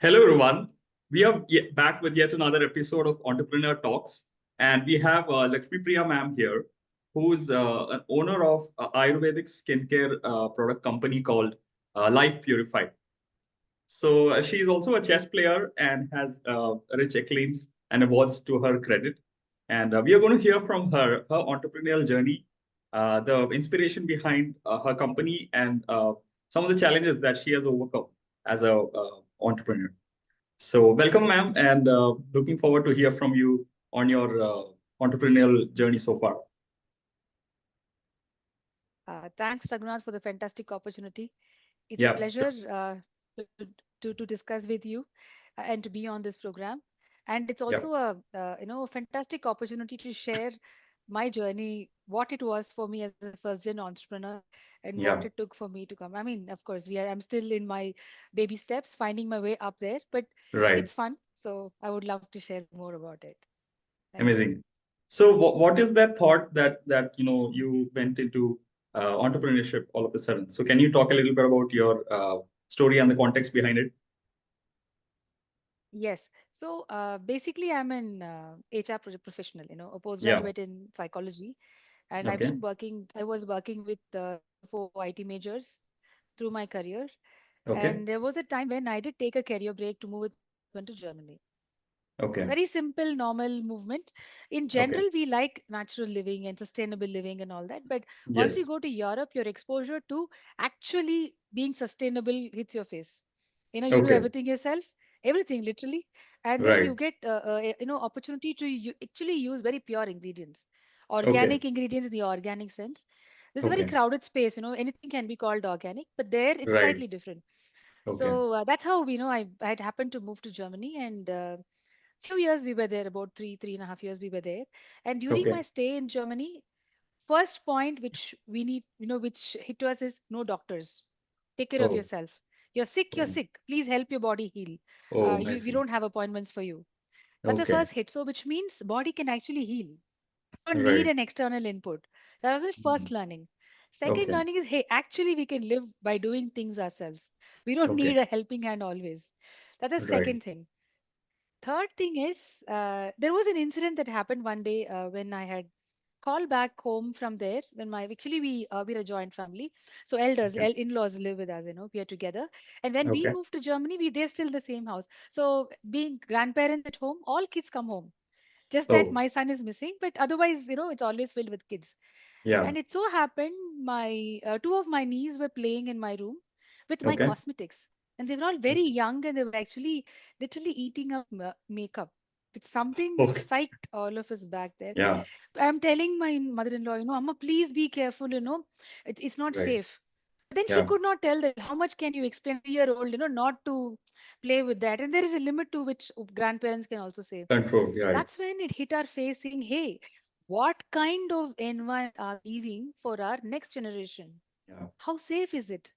Hello, everyone. We are back with yet another episode of Entrepreneur Talks, and we have Lakshmi Priya ma'am here, who is an owner of Ayurvedic skincare product company called Life Purified. So she is also a chess player and has rich acclaims and awards to her credit. And we are going to hear from her entrepreneurial journey, the inspiration behind her company, and some of the challenges that she has overcome as a entrepreneur. So, welcome, ma'am, and looking forward to hear from you on your entrepreneurial journey so far. Thanks, Raghunath, for the fantastic opportunity. It's a Yeah, pleasure sure. to discuss with you and to be on this program. And it's Yeah, also a fantastic opportunity to share my journey, what it was for me as a first gen entrepreneur, and what it yeah, took for me to come. I mean, of course, I'm still in my baby steps, finding my way up there, but right. it's fun. So I would love to share more about it. Thank you. Amazing. So, what is that thought that you went into entrepreneurship all of a sudden? So, can you talk a little bit about your story and the context behind it? Yes. So basically, I'm an HR project professional, a Yeah. postgraduate in psychology. And Okay. I was working with 3 or 4 IT majors through my career. Okay. And there was a time when I did take a career break to move with my husband to Germany. Okay. Very simple, normal movement. In Okay. general, we like natural living and sustainable living and all that. But once you Yes. go to Europe, your exposure to actually being sustainable hits your face. You do Okay. everything yourself, everything literally, and then you Right. get opportunity to actually use very pure ingredients, Okay. organic ingredients in the organic sense. This is a very Okay. crowded space. Anything can be called organic, but there it's Right. slightly different. Okay. So that's how I had happened to move to Germany, and few years we were there, about 3.5 years we were there. And during Okay. my stay in Germany, first point which we need, which hit us is no doctors. Take care of Oh. yourself. You're sick, you're Oh. sick. Please help your body heal. Oh, I We see. don't have appointments for you. That's the Okay. first hit. So which means body can actually heal. You don't need Right. an external input. That was my Mhm. first learning. Second Okay. learning is, hey, actually we can live by doing things ourselves. We don't Okay. need a helping hand always. That's the Right. second thing. Third thing is, there was an incident that happened one day when I had called back home from there. When my actually we're a joint family, so elders, Okay. in-laws live with us. We are together. And when we Okay. moved to Germany, they're still in the same house. So being grandparents at home, all kids come home. Just that Oh, my son is missing, but otherwise, it's always filled with kids. yeah. And it so happened my two of my niece were playing in my room with my Okay. cosmetics, and they were all very young, and they were actually literally eating up makeup. It's something which Okay. psyched all of us back there. Yeah. I'm telling my mother-in-law, Amma, please be careful, it's not Right. safe. But then she Yeah. could not tell that. How much can you explain 3-year-old, not to play with that? And there is a limit to which grandparents can also say. Control. Yeah. Right. That's when it hit our face saying, hey, what kind of environment are we leaving for our next generation? Yeah. How safe is it?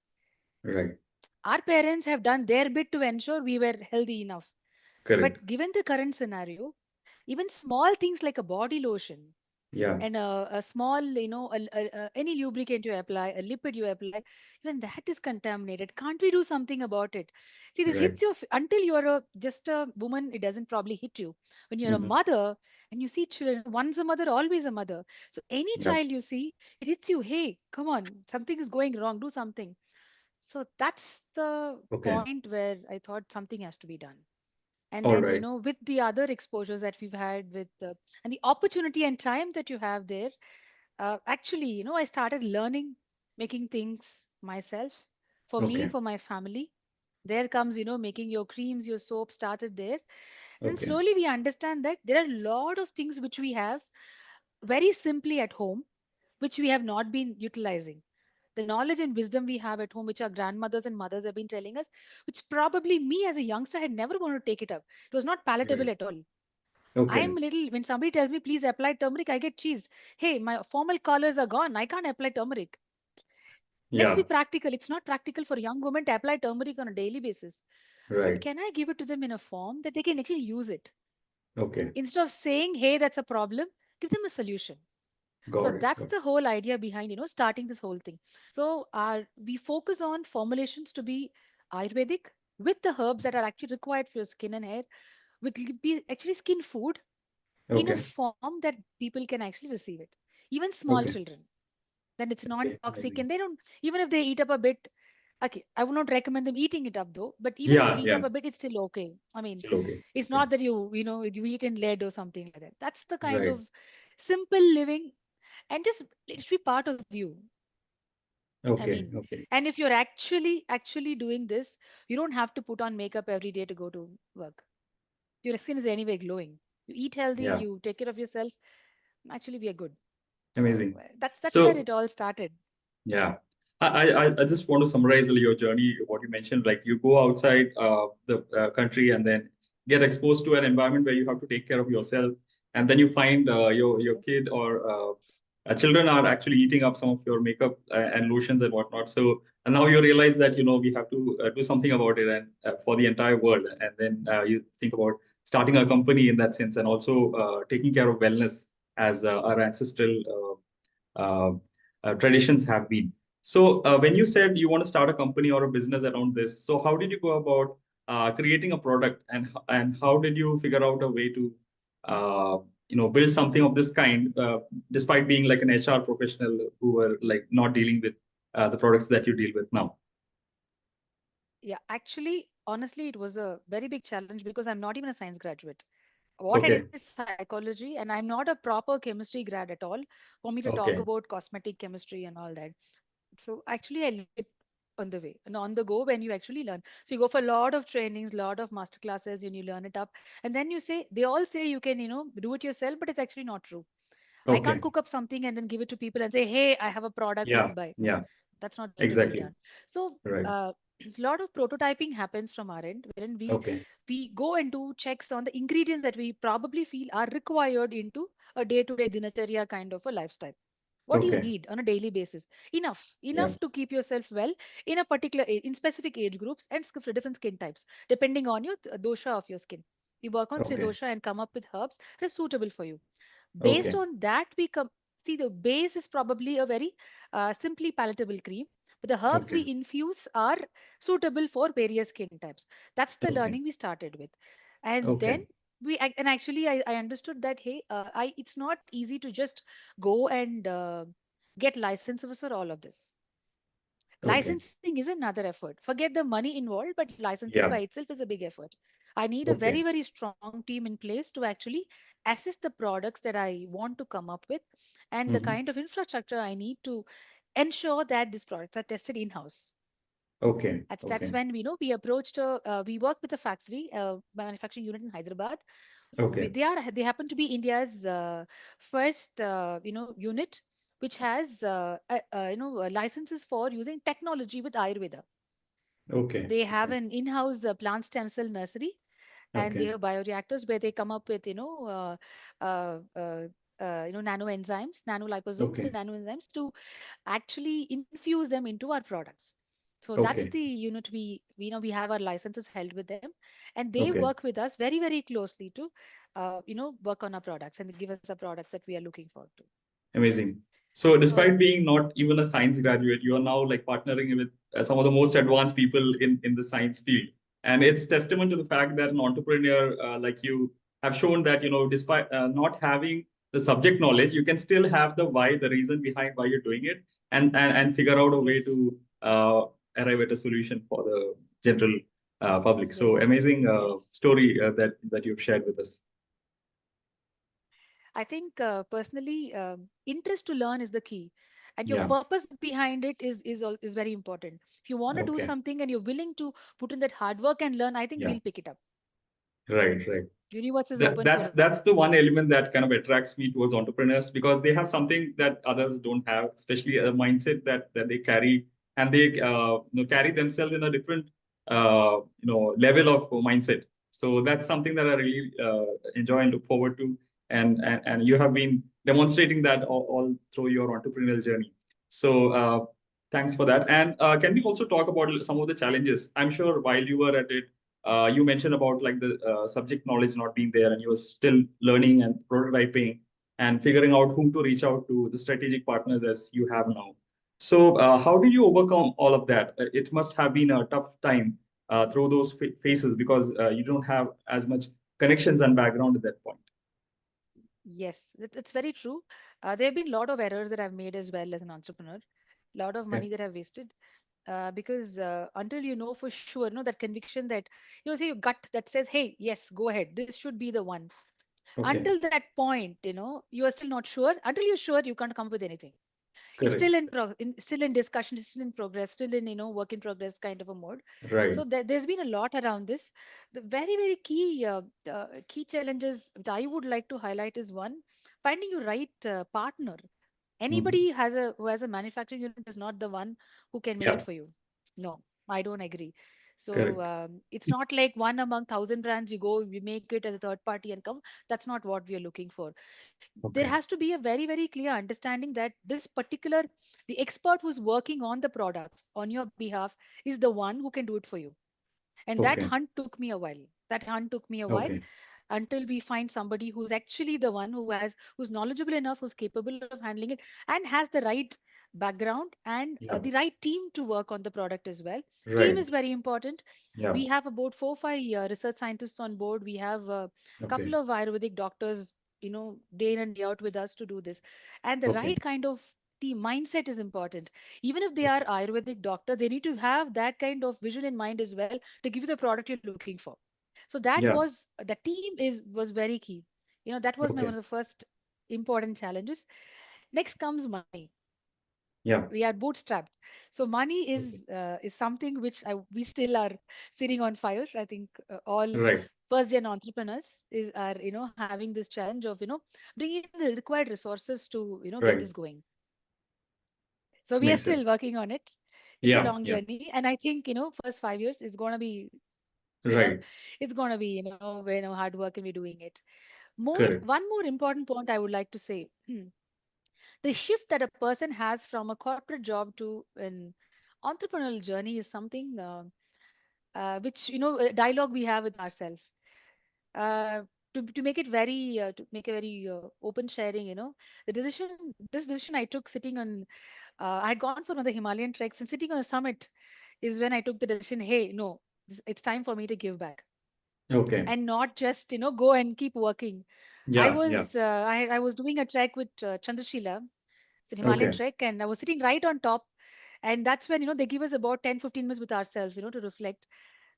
Right. Our parents have done their bit to ensure we were healthy enough. Correct. But given the current scenario, even small things like a body lotion Yeah. and a small, any lubricant you apply, a lipid you apply, even that is contaminated. Can't we do something about it? See, this Right. hits you until you're just a woman. It doesn't probably hit you. When you're a Mhm. mother and you see children, once a mother, always a mother. So any Yeah. child you see, it hits you. Hey, come on, something is going wrong. Do something. So that's the Okay. point where I thought something has to be done. And All then, right. with the other exposures that we've had with and the opportunity and time that you have there, actually, I started learning making things myself for me, Okay. for my family. There comes, making your creams, your soap started there. And Okay. slowly we understand that there are a lot of things which we have very simply at home, which we have not been utilizing. The knowledge and wisdom we have at home, which our grandmothers and mothers have been telling us, which probably me as a youngster had never wanted to take it up. It was not palatable Right. at all. I Okay. am little, when somebody tells me, please apply turmeric, I get cheesed. Hey, my formal collars are gone. I can't apply turmeric. Let's be Yeah. practical. It's not practical for a young woman to apply turmeric on a daily basis. But Right. can I give it to them in a form that they can actually use it? Okay. Instead of saying, hey, that's a problem, give them a solution. So Got it. that's Got the whole idea behind, starting this whole thing. So we focus on formulations to be Ayurvedic. with the herbs that are actually required for your skin and hair, will be actually skin food in a Okay. form that people can actually receive it. Even small Okay. children, then it's Okay. non-toxic, Amazing. and they don't, even if they eat up a bit. Okay, I would not recommend them eating it up though, but even if they Yeah. eat Yeah. up a bit, it's still okay. I mean, Still okay. it's Okay. not that you eat in lead or something like that. That's the kind Right. of simple living, and just it should be part of you. I Okay. mean, Okay. and if you're actually doing this, you don't have to put on makeup every day to go to work. Your skin is anyway glowing. You eat healthy, Yeah. you take care of yourself. Actually, we are good. So Amazing. that's where So it all started. yeah. I just want to summarize your journey, what you mentioned. Like you go outside the country and then get exposed to an environment where you have to take care of yourself. And then you find your Yes. kid or children are actually eating up some of your makeup and lotions and whatnot. So and now you realize that, we have to do something about it and for the entire world. And then you think about starting a company in that sense and also taking care of wellness as our ancestral traditions have been. So, when you said you want to start a company or a business around this, so how did you go about creating a product, and how did you figure out a way to build something of this kind, despite being like an HR professional who were like not dealing with the products that you deal with now? Yeah, actually, honestly, it was a very big challenge because I'm not even a science graduate. What I did Okay, is psychology, and I'm not a proper chemistry grad at all for me to talk okay, about cosmetic chemistry and all that. So actually, I learned it on the way and on the go when you actually learn. So you go for a lot of trainings, lot of master classes, and you learn it up. And then you say, they all say you can, do it yourself, but it's actually not true. I can't okay, cook up something and then give it to people and say, hey, I have a product, please yeah, buy. No, yeah, that's not going to be exactly, done. So right, a lot of prototyping happens from our end, wherein okay, we go and do checks on the ingredients that we probably feel are required into a day-to-day dinacharya kind of a lifestyle. What do you okay, need on a daily basis? yeah, Enough to keep yourself well in a particular in specific age groups and for different skin types, depending on your dosha of your skin. We work on three okay, dosha and come up with herbs that are suitable for you. Based okay, on that, we come see the base is probably a very simply palatable cream, but the herbs okay, we infuse are suitable for various skin types. That's the okay, learning we started with, and then okay, and actually I understood that, hey, I it's not easy to just go and get licenses for all of this. okay, Licensing is another effort. Forget the money involved, but licensing by yeah, itself is a big effort. I need a okay. very strong team in place to actually assess the products that I want to come up with and the Mhm. kind of infrastructure I need to ensure that these products are tested in house. Okay, That's okay, when we approached we work with a factory manufacturing unit in Hyderabad. okay, They happen to be India's first unit which has licenses for using technology with Ayurveda. okay, They have okay, an in-house plant stem cell nursery, and they okay, have bioreactors where they come up with nano enzymes, nano liposomes, and okay, nano enzymes to actually infuse them into our products. So that's okay, the unit we have our licenses held with them, and they okay. work with us very closely to work on our products and give us the products that we are looking forward to. Amazing. So, So despite being not even a science graduate, you are now like partnering with some of the most advanced people in the science field. And it's testament to the fact that an entrepreneur like you have shown that, despite not having the subject knowledge, you can still have the why, the reason behind why you're doing it, and figure out a way yes, to arrive at a solution for the general public. So, yes, amazing yes. story that you've shared with us. I think personally, interest to learn is the key, and your Yeah. purpose behind it is very important. If you want to do Okay. something and you're willing to put in that hard work and learn, I think Yeah. we'll pick it up. Right. Right. Universe is that open for that's us. that's the one element that kind of attracts me towards entrepreneurs because they have something that others don't have, especially a mindset that they carry, and they carry themselves in a different level of mindset. So that's something that I really enjoy and look forward to, and you have been demonstrating that all through your entrepreneurial journey. So thanks for that. And can we also talk about some of the challenges? I'm sure while you were at it, you mentioned about like the subject knowledge not being there, and you were still learning and prototyping and figuring out whom to reach out to, the strategic partners as you have now. So, how did you overcome all of that? It must have been a tough time through those phases, because you don't have as much connections and background at that point. Yes, it's very true. There have been a lot of errors that I've made as well as an entrepreneur. A lot of Okay. money that I've wasted. Because until you know for sure, no, that conviction that say your gut that says, "Hey, yes, go ahead. This should be the one." Okay. Until that point, you are still not sure. Until you're sure, you can't come up with anything. It's Correct. still in discussion, still in progress, still in work in progress kind of a mode. Right. So there's been a lot around this. The very key key challenges that I would like to highlight is one, finding your right partner. Mhm. Anybody who has a manufacturing unit is not the one who can make Yeah. it for you. No, I don't agree. So Correct. it's not like one among thousand brands you go, you make it as a third party and come. That's not what we are looking for. There Okay. has to be a very clear understanding that this particular the expert who's working on the products on your behalf is the one who can do it for you. And that Okay. hunt took me a while. That hunt took me a while Okay. until we find somebody who's actually the one who's knowledgeable enough, who's capable of handling it, and has the right background and Yeah. the right team to work on the product as well. Team Right. is very important. Yeah. We have about 5 research scientists on board. We have a couple Okay. of Ayurvedic doctors, day in and day out with us to do this. And the Okay. right kind of team mindset is important. Even if they are Ayurvedic doctors, they need to have that kind of vision in mind as well to give you the product you're looking for. So Yeah. the team was very key. That was my one Okay. of the first important challenges. Next comes money. Yeah. We are bootstrapped, so money Okay. is something which we still are sitting on fire. I think all Right. first gen entrepreneurs are having this challenge of bringing in the required resources to get Right. this going. So we are Makes still sense. working on it. It's a Yeah. long Yeah. journey, and I think first 5 years is going to be you know Right. it's going to be hard work, and we're doing it. Correct. One more important point I would like to say. The shift that a person has from a corporate job to an entrepreneurial journey is something which a dialogue we have with ourselves. uh, to make it very to make a very open sharing, this decision I took sitting on I had gone for one of the Himalayan treks, and sitting on a summit is when I took the decision, hey, no, it's time for me to give back Okay. and not just go and keep working. Yeah. Yeah. I was doing a trek with Chandrashila. It's an Himalayan Okay. trek, and I was sitting right on top. And that's when they give us about 10-15 minutes with ourselves, to reflect.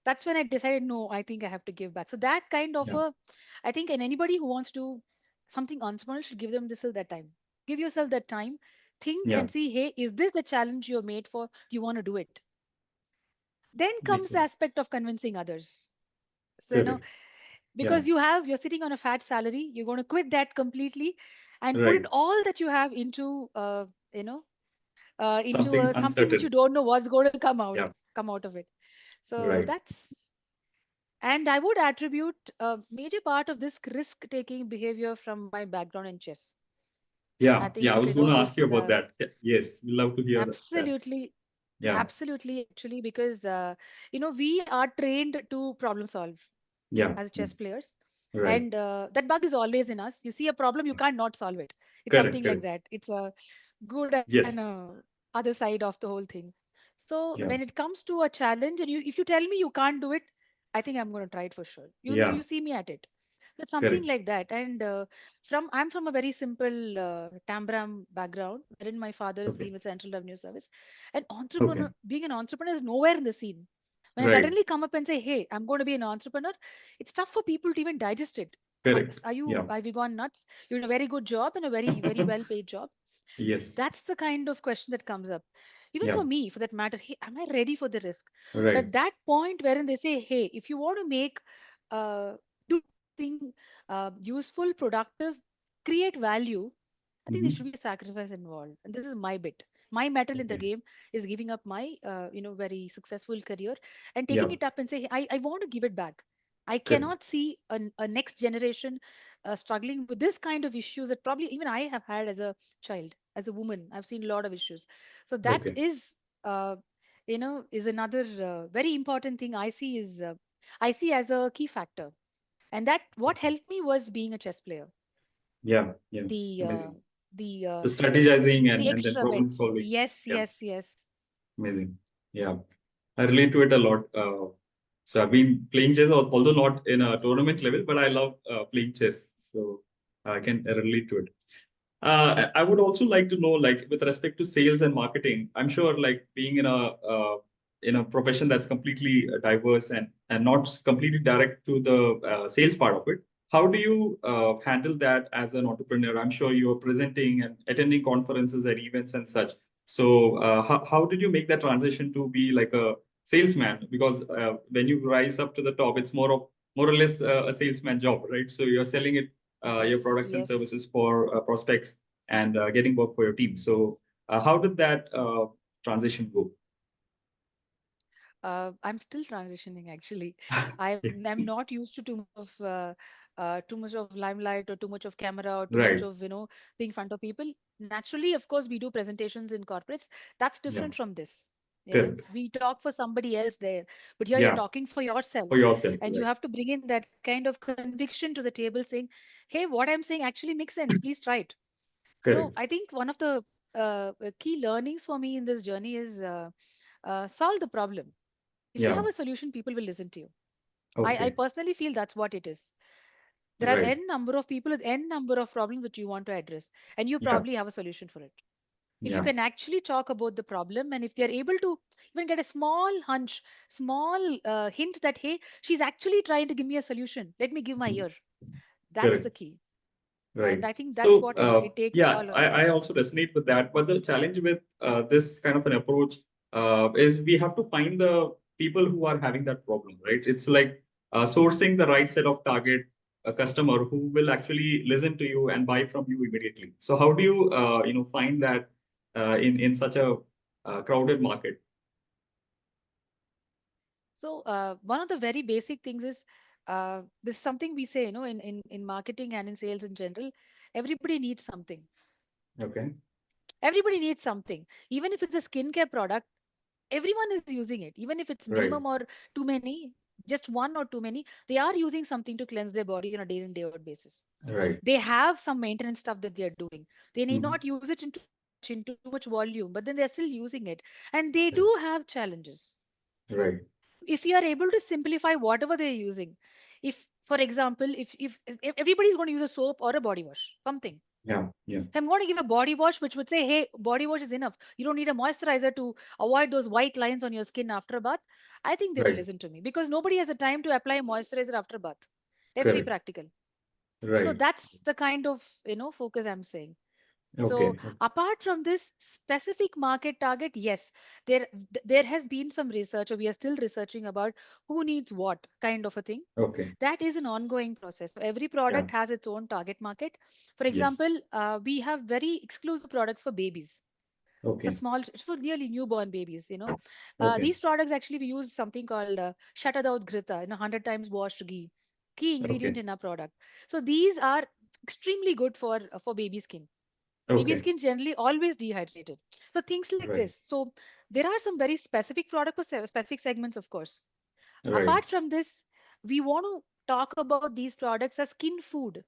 That's when I decided, no, I think I have to give back. So that kind of Yeah. I think, and anybody who wants to do something entrepreneurial should give them this that time. Give yourself that time. Think Yeah. and see, hey, is this the challenge you're made for? Do you want to do it? Then Makes comes the sense. aspect of convincing others. So Correct. Yeah. because you're sitting on a fat salary, you're going to quit that completely and put in Right. all that you have into you know into Something something which you uncertain. don't know what's going to Yeah. come out of it. So Right. that's and I would attribute a major part of this risk taking behavior from my background in chess. I Yeah. Yeah. I think was going to ask you this about that. Yes. We love to hear that. absolutely. Yeah. Absolutely, actually, because we are trained to problem solve Yeah. as Yeah. chess players, Right. and that bug is always in us. You see a problem, you can't not solve it. It's Correct. something like Correct. that. It's a good and Yes. other side of the whole thing. So when Yeah. it comes to a challenge, and if you tell me you can't do it, I think I'm going to try it for sure. Yeah. You see me at it. So it's something Correct. like that. And I'm from a very simple Tambram background, wherein my father has Okay. been with Central Revenue Service. And Okay. being an entrepreneur is nowhere in the scene. When I Right. suddenly come up and say, "Hey, I'm going to be an entrepreneur," it's tough for people to even digest it. Correct. Yeah. Have you gone nuts? You're in a very good job and a very well paid job. Yes. That's the kind of question that comes up. Even Yeah. for me, for that matter, hey, am I ready for the risk? But Right. at that point wherein they say, hey, if you want to do something useful, productive, create value, I think there Hmm. should be a sacrifice involved. And this is my bit. My metal in the Okay. game is giving up my, very successful career and taking Yeah. it up and say, hey, I want to give it back. I Correct. cannot see a next generation struggling with this kind of issues that probably even I have had as a child, as a woman. I've seen a lot of issues. So that Okay. uh, is another very important thing I see as a key factor. And that what Okay. helped me was being a chess player. Yeah. Yeah. The Amazing. the The strategizing the and then extra problem bits. solving. Yes, Yeah. yes, yes. Amazing. Yeah. I relate to it a lot. So I've been playing chess, although not in a tournament level, but I love playing chess. So I can relate to it. I would also like to know, like, with respect to sales and marketing, I'm sure, like, being in a profession that's completely diverse and not completely direct to the sales part of it. How do you handle that as an entrepreneur? I'm sure you're presenting and attending conferences and events and such. So how did you make that transition to be like a salesman? Because when you rise up to the top, it's more or less a salesman job, right? So you're selling it your Yes, products and yes. services for prospects and getting work for your team. So, how did that transition go? I'm still transitioning actually. I'm not used to too much of limelight or too much of camera or too much Right. of being in front of people. Naturally, of course, we do presentations in corporates. That's Yeah. different from this. Correct. We talk for somebody else there, but here you're Yeah. talking for yourself, For yourself. and you Right. have to bring in that kind of conviction to the table, saying, "Hey, what I'm saying actually makes sense. Please try it." So Correct. I think one of the key learnings for me in this journey is solve the problem. If you Yeah. have a solution, people will listen to you. I Okay. personally feel that's what it is. There are Right. n number of people with n number of problems which you want to address, and you Yeah. probably have a solution for it. If you Yeah. can actually talk about the problem, and if they're able to even get a small hunch, small hint that, hey, she's actually trying to give me a solution, let me give my Mhm. ear. That's the Correct. key. And Right. I think that's So, what it takes yeah, all I across. also resonate with that. But the challenge with this kind of an approach is we have to find the people who are having that problem, right? It's like sourcing the right set of target customer who will actually listen to you and buy from you immediately. So how do you, find that in such a crowded market? So one of the very basic things is this is something we say, in marketing and in sales in general. Everybody needs something. Okay. Everybody needs something. Even if it's a skincare product, everyone is using it. Even if it's Right. minimum or too many, just one or too many, they are using something to cleanse their body on a day in day out basis. Right. They have some maintenance stuff that they are doing. They need Mhm. not use it in too much, in too much volume, but then they're still using it, and they do have challenges. Right. If you are able to simplify whatever they're using, if for example, if everybody's going to use a soap or a body wash, something, Yeah. Yeah. if I'm going to give a body wash which would say, hey, body wash is enough, you don't need a moisturizer to avoid those white lines on your skin after a bath, I think they will Right. listen to me, because nobody has the time to apply moisturizer after a bath. Let's be Correct. practical. So Right. that's the kind of focus I'm saying. So Okay. apart from this specific market target, yes, there has been some research, or we are still researching about who needs what kind of a thing. Okay. That is an ongoing process. So every Yeah. product has its own target market. For Yes. example, we have very exclusive products for babies, for Okay. small, for nearly newborn babies. Okay. These products actually we use something called Shatadao Grita, 100 times washed ghee, key ingredient Okay. in our product. So these are extremely good for baby skin. Baby Okay. skin generally always dehydrated. So things like Right. this. So there are some very specific product for specific segments, of course. Right. Apart from this, we want to talk about these products as skin food,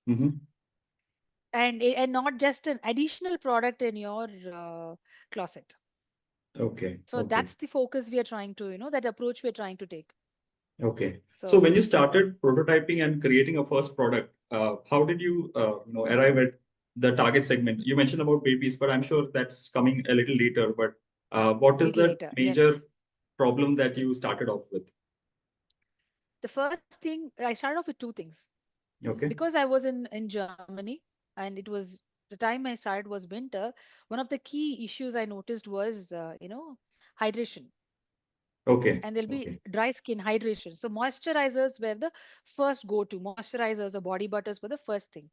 Mm-hmm. and not just an additional product in your closet. Okay. So Okay. that's the focus we are trying to, that approach we are trying to take. Okay. So when So you started prototyping and creating a first product, how did you, arrive at the target segment? You mentioned about babies, but I'm sure that's coming a little later. But what is little the later, major yes. problem that you started off with? The first thing, I started off with two things. Okay. Because I was in Germany, and it was the time I started was winter. One of the key issues I noticed was hydration, Okay. and there'll be Okay. dry skin hydration. So moisturizers were the first go to. Moisturizers or body butters were the first thing,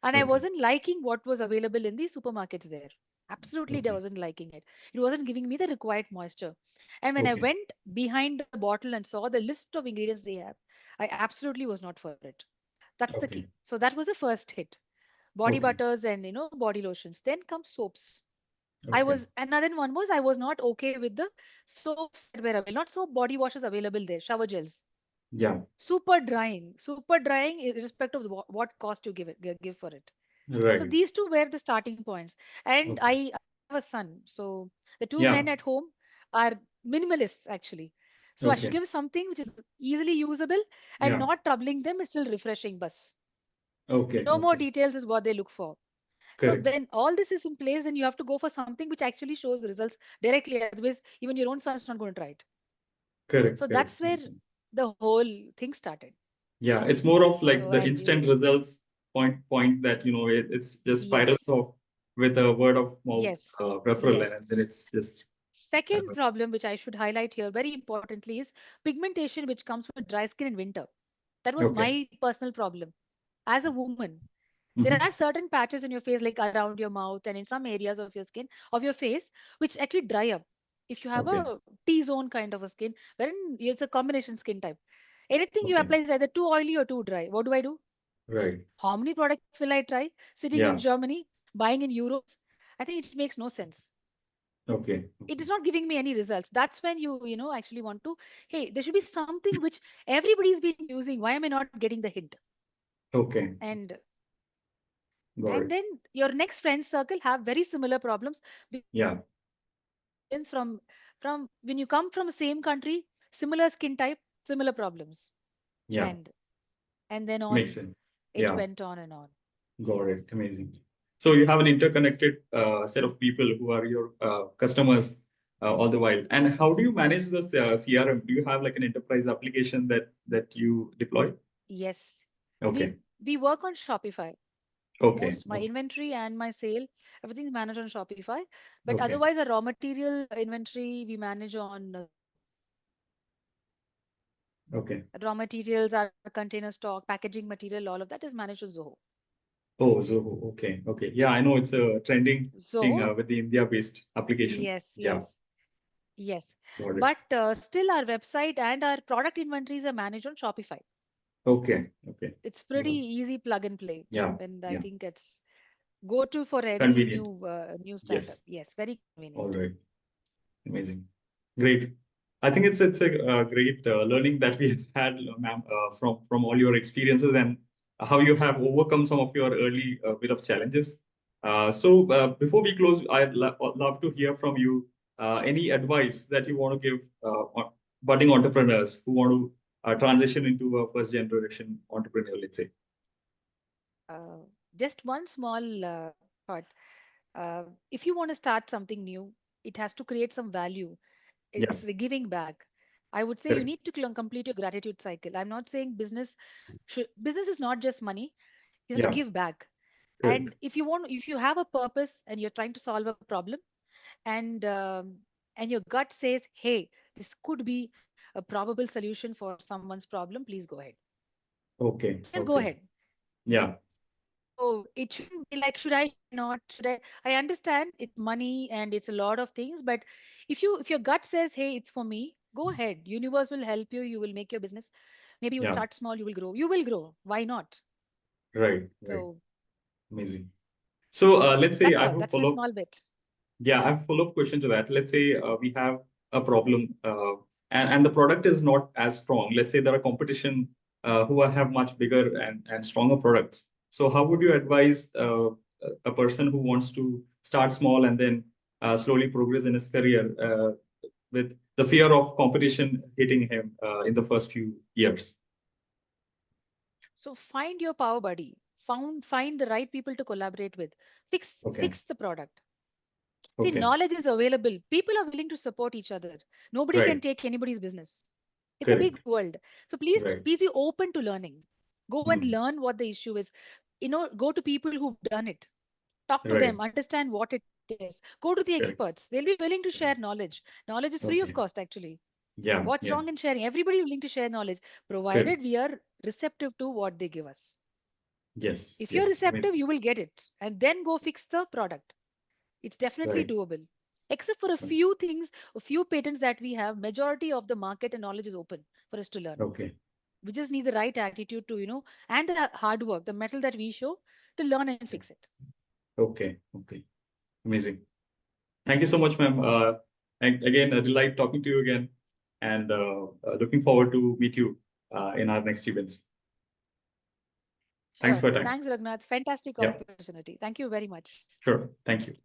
and I Okay. wasn't liking what was available in the supermarkets there. Absolutely, I Okay. wasn't liking it. It wasn't giving me the required moisture. And when I Okay. went behind the bottle and saw the list of ingredients they have, I absolutely was not for it. That's the key. Okay. So that was the first hit. Body Okay. butters and body lotions. Then comes soaps. I Okay. was Another one was I was not okay with the soaps that were available. Not soap, body washes available there. Shower gels. Yeah. Super drying, irrespective of what cost you give for it. So Right. these two were the starting points. And Okay. I have a son. So the two Yeah. men at home are minimalists actually. So I should Okay. give something which is easily usable and Yeah. not troubling them, is still refreshing bus. Okay. No more Okay. details is what they look for. So Correct. when all this is in place, then you have to go for something which actually shows results directly. Otherwise, even your own son is not going to try it. Correct. So Correct. that's where Makes sense. the whole thing started. Yeah, it's more of like So the and instant results point that it's just spirals yes, off with a word of mouth yes, referral, yes. and then it's just Second uh, problem which I should highlight here very importantly is pigmentation, which comes with dry skin in winter. That was okay. my personal problem as a woman. There Hmm. are certain patches in your face, like around your mouth and in some areas of your skin, of your face, which actually dry up. If you have Okay. a T-zone kind of a skin, wherein it's a combination skin type, anything you Okay. apply is either too oily or too dry. What do I do? Right. How many products will I try? Sitting in Yeah. Germany, buying in euros. I think it makes no sense. Okay. It Okay. is not giving me any results. That's when actually want to, hey, there should be something which everybody's been using. Why am I not getting the hint? Okay. And Got and it. then your next friend circle have very similar problems because Yeah. your experience from when you come from the same country, similar skin type, similar problems. Yeah. And and then Makes on sense. it Yeah. went on and on. Got it. Yes. Amazing. So you have an interconnected set of people who are your customers all the while. And how do you Yes. manage this CRM? Do you have like an enterprise application that you deploy? Yes. We Okay. we work on Shopify. Okay. Most my inventory and my sale, everything is managed on Shopify. But Okay. otherwise, a raw material inventory we manage on Zoho. Okay. Raw materials, our container stock, packaging material, all of that is managed on Zoho. Oh, Zoho. Okay. Okay. Yeah, I know it's a trending thing Zoho, with the India-based application. yes, Yeah. yes, yes. Got it. But still, our website and our product inventories are managed on Shopify. Okay. Okay. It's pretty Got it. easy plug and play, Yeah. and I Yeah. think it's go to for any Convenient. new startup. Yes. Yes, very All convenient. right. Amazing. Great. I think it's a great learning that we have had, ma'am, from all your experiences and how you have overcome some of your early bit of challenges. Before we close, love to hear from you any advice that you want to give budding entrepreneurs who want to transition into a first generation entrepreneur, let's say. Uh, just one small thought. If you want to start something new, it has to create some value. Yeah, It's the giving back. I would say you correct, need to complete your gratitude cycle. I'm not saying business is not just money. It's to yeah, give back. correct, And if you have a purpose and you're trying to solve a problem, and your gut says, hey, this could be a probable solution for someone's problem, please go ahead. okay, Just go okay, ahead. yeah, So it shouldn't be like, should I not? Should I? I understand it's money and it's a lot of things, but if your gut says, hey, it's for me, go ahead. Universe will help you. You will make your business. Maybe you will yeah, start small. You will grow. You will grow. Why not? right, right, So amazing. So let's say that's I all. have a That's my follow-up. small bit. Yeah, I have follow-up question to that. Let's say we have a problem and the product is not as strong. Let's say there are competition who have much bigger and stronger products. So how would you advise a person who wants to start small and then slowly progress in his career with the fear of competition hitting him in the first few years? So find your power buddy. Find the right people to collaborate with. Okay, Fix the product. See, okay, knowledge is available. People are willing to support each other. Nobody can right, take anybody's business. It's a big correct, world. So right, please be open to learning. Go and mm, learn what the issue is. Go to people who've done it. Talk to right, them, understand what it is. Go to the correct, experts. They'll be willing to share correct. knowledge. Knowledge is free of Okay, cost, actually. yeah, What's yeah, wrong in sharing? Everybody willing to share knowledge, correct. provided we are receptive to what they give us. Yes, If you're yes, receptive, amazing. you will get it. And then go fix the product. It's definitely Right. doable. Except for a few things, a few patents that we have, majority of the market and knowledge is open for us to learn. Okay. We just need the right attitude to, and the hard work, the metal that we show to learn and fix it. Okay. Okay. Amazing. Thank you so much, ma'am. And again, a delight talking to you again, and looking forward to meet you in our next events. Thanks Sure. for your time. Thanks, Raghunath. Fantastic Yeah. opportunity. Thank you very much. Sure. Thank you.